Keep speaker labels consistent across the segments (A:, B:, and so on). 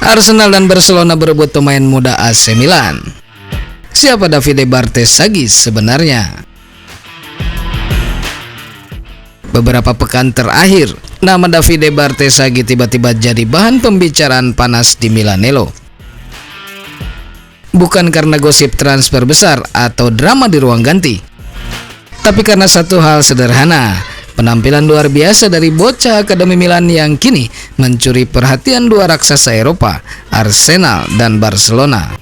A: Arsenal dan Barcelona berebut pemain muda AC Milan. Siapa Davide Bartesaghi sebenarnya? Beberapa pekan terakhir, nama Davide Bartesaghi tiba-tiba jadi bahan pembicaraan panas di Milanello. Bukan karena gosip transfer besar atau drama di ruang ganti, tapi karena satu hal sederhana: penampilan luar biasa dari bocah Akademi Milan yang kini mencuri perhatian dua raksasa Eropa, Arsenal dan Barcelona.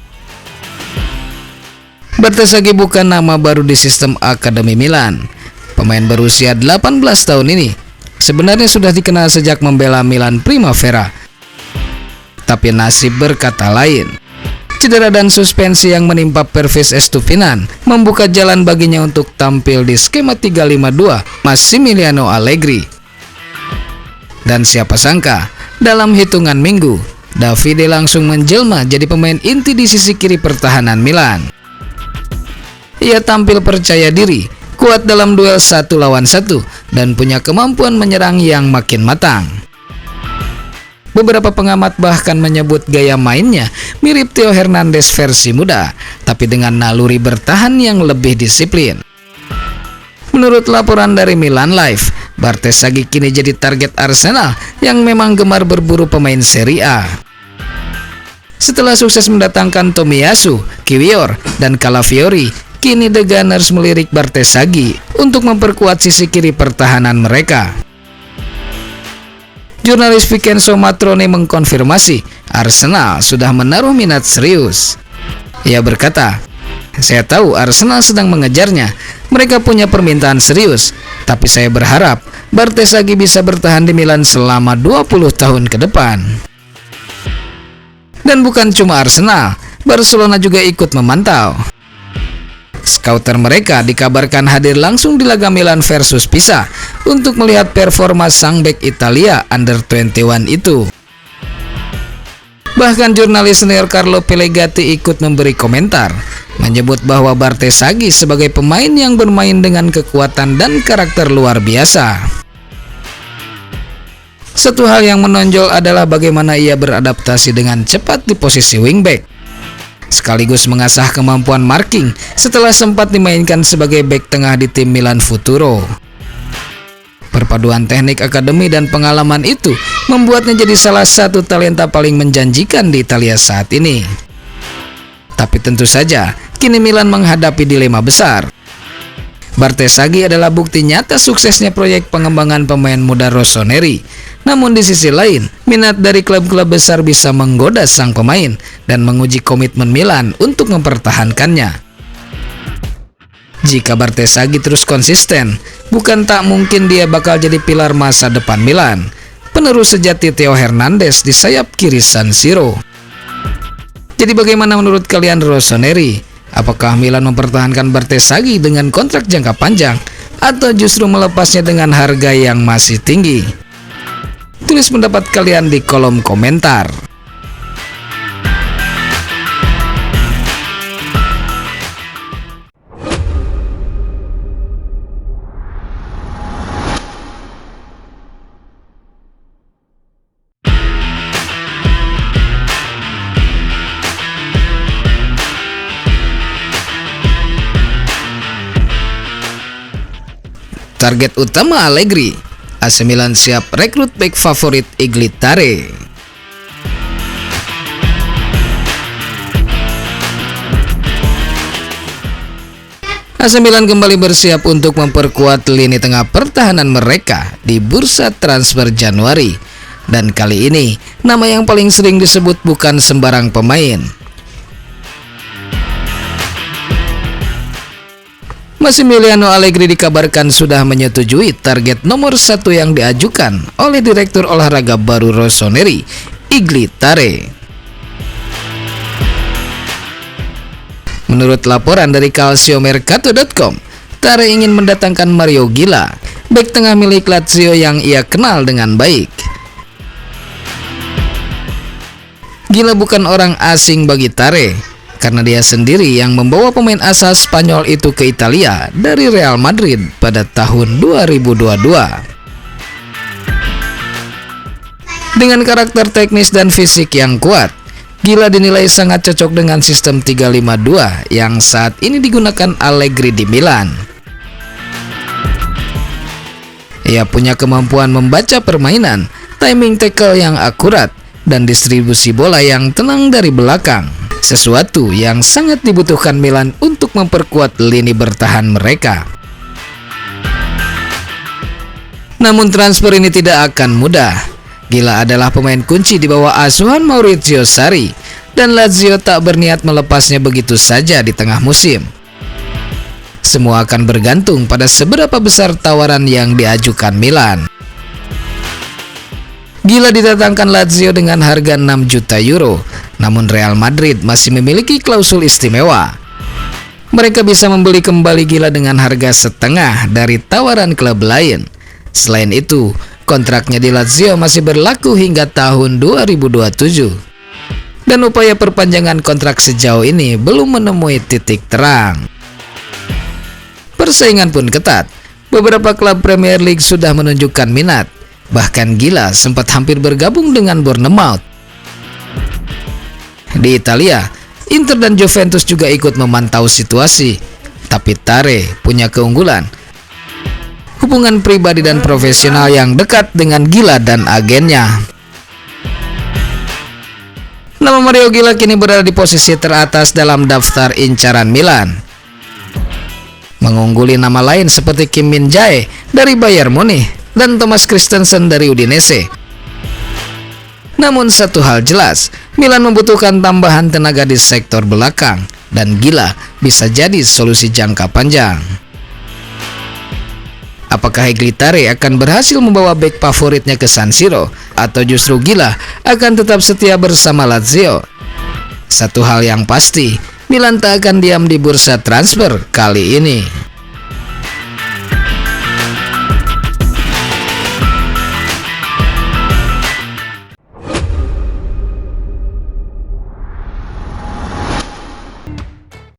A: Bartesaghi bukan nama baru di sistem Akademi Milan. Pemain berusia 18 tahun ini sebenarnya sudah dikenal sejak membela Milan Primavera. Tapi nasib berkata lain. Cedera dan suspensi yang menimpa Pervis Estupinan membuka jalan baginya untuk tampil di skema 352 Massimiliano Allegri. Dan siapa sangka, dalam hitungan minggu, Davide langsung menjelma jadi pemain inti di sisi kiri pertahanan Milan. Ia tampil percaya diri, kuat dalam duel 1 lawan 1, dan punya kemampuan menyerang yang makin matang. Beberapa pengamat bahkan menyebut gaya mainnya mirip Theo Hernandez versi muda, tapi dengan naluri bertahan yang lebih disiplin. Menurut laporan dari Milan Live, Bartesaghi kini jadi target Arsenal yang memang gemar berburu pemain Serie A. Setelah sukses mendatangkan Tomiyasu, Kiwior, dan Calafiori, kini The Gunners melirik Bartesaghi untuk memperkuat sisi kiri pertahanan mereka. Jurnalis Vincenzo Matrone mengkonfirmasi Arsenal sudah menaruh minat serius. Ia berkata, "Saya tahu Arsenal sedang mengejarnya. Mereka punya permintaan serius, tapi saya berharap Bartesaghi bisa bertahan di Milan selama 20 tahun ke depan." Dan bukan cuma Arsenal, Barcelona juga ikut memantau. Scouter mereka dikabarkan hadir langsung di laga Milan versus Pisa untuk melihat performa sang bek Italia Under 21 itu. Bahkan jurnalis senior Carlo Pellegatti ikut memberi komentar, menyebut bahwa Bartesaghi sebagai pemain yang bermain dengan kekuatan dan karakter luar biasa. Satu hal yang menonjol adalah bagaimana ia beradaptasi dengan cepat di posisi wingback, sekaligus mengasah kemampuan marking setelah sempat dimainkan sebagai bek tengah di tim Milan Futuro. Perpaduan teknik akademi dan pengalaman itu membuatnya jadi salah satu talenta paling menjanjikan di Italia saat ini. Tapi tentu saja, kini Milan menghadapi dilema besar. Bartesaghi adalah bukti nyata suksesnya proyek pengembangan pemain muda Rossoneri. Namun di sisi lain, minat dari klub-klub besar bisa menggoda sang pemain dan menguji komitmen Milan untuk mempertahankannya. Jika Bartesaghi terus konsisten, bukan tak mungkin dia bakal jadi pilar masa depan Milan, penerus sejati Theo Hernandez di sayap kiri San Siro. Jadi bagaimana menurut kalian Rossoneri? Apakah Milan mempertahankan Bartesaghi dengan kontrak jangka panjang atau justru melepasnya dengan harga yang masih tinggi? Tulis pendapat kalian di kolom komentar. Target utama Allegri, AC Milan siap rekrut bek favorit Iglitare. AC Milan kembali bersiap untuk memperkuat lini tengah pertahanan mereka di bursa transfer Januari. Dan kali ini, nama yang paling sering disebut bukan sembarang pemain. Massimiliano Allegri dikabarkan sudah menyetujui target nomor 1 yang diajukan oleh Direktur Olahraga baru Rossoneri, Iglitare. Menurut laporan dari calciomercato.com, Tare ingin mendatangkan Mario Gila, bek tengah milik Lazio yang ia kenal dengan baik. Gila bukan orang asing bagi Tare, karena dia sendiri yang membawa pemain asal Spanyol itu ke Italia dari Real Madrid pada tahun 2022. Dengan karakter teknis dan fisik yang kuat, Gila dinilai sangat cocok dengan sistem 3-5-2 yang saat ini digunakan Allegri di Milan. Ia punya kemampuan membaca permainan, timing tackle yang akurat, dan distribusi bola yang tenang dari belakang. Sesuatu yang sangat dibutuhkan Milan untuk memperkuat lini bertahan mereka. Namun transfer ini tidak akan mudah. Gila adalah pemain kunci di bawah asuhan Maurizio Sarri, dan Lazio tak berniat melepasnya begitu saja di tengah musim. Semua akan bergantung pada seberapa besar tawaran yang diajukan Milan. Gila didatangkan Lazio dengan harga 6 juta euro, namun Real Madrid masih memiliki klausul istimewa. Mereka bisa membeli kembali Gila dengan harga setengah dari tawaran klub lain. Selain itu, kontraknya di Lazio masih berlaku hingga tahun 2027. Dan upaya perpanjangan kontrak sejauh ini belum menemui titik terang. Persaingan pun ketat. Beberapa klub Premier League sudah menunjukkan minat. Bahkan Gila sempat hampir bergabung dengan Bournemouth. Di Italia, Inter dan Juventus juga ikut memantau situasi. Tapi Tare punya keunggulan: hubungan pribadi dan profesional yang dekat dengan Gila dan agennya. Nama Mario Gila kini berada di posisi teratas dalam daftar incaran Milan, mengungguli nama lain seperti Kim Min-jae dari Bayern Munich dan Thomas Christensen dari Udinese. Namun satu hal jelas, Milan membutuhkan tambahan tenaga di sektor belakang, dan Gila bisa jadi solusi jangka panjang. Apakah Eglitare akan berhasil membawa bek favoritnya ke San Siro, atau justru Gila akan tetap setia bersama Lazio? Satu hal yang pasti, Milan tak akan diam di bursa transfer kali ini.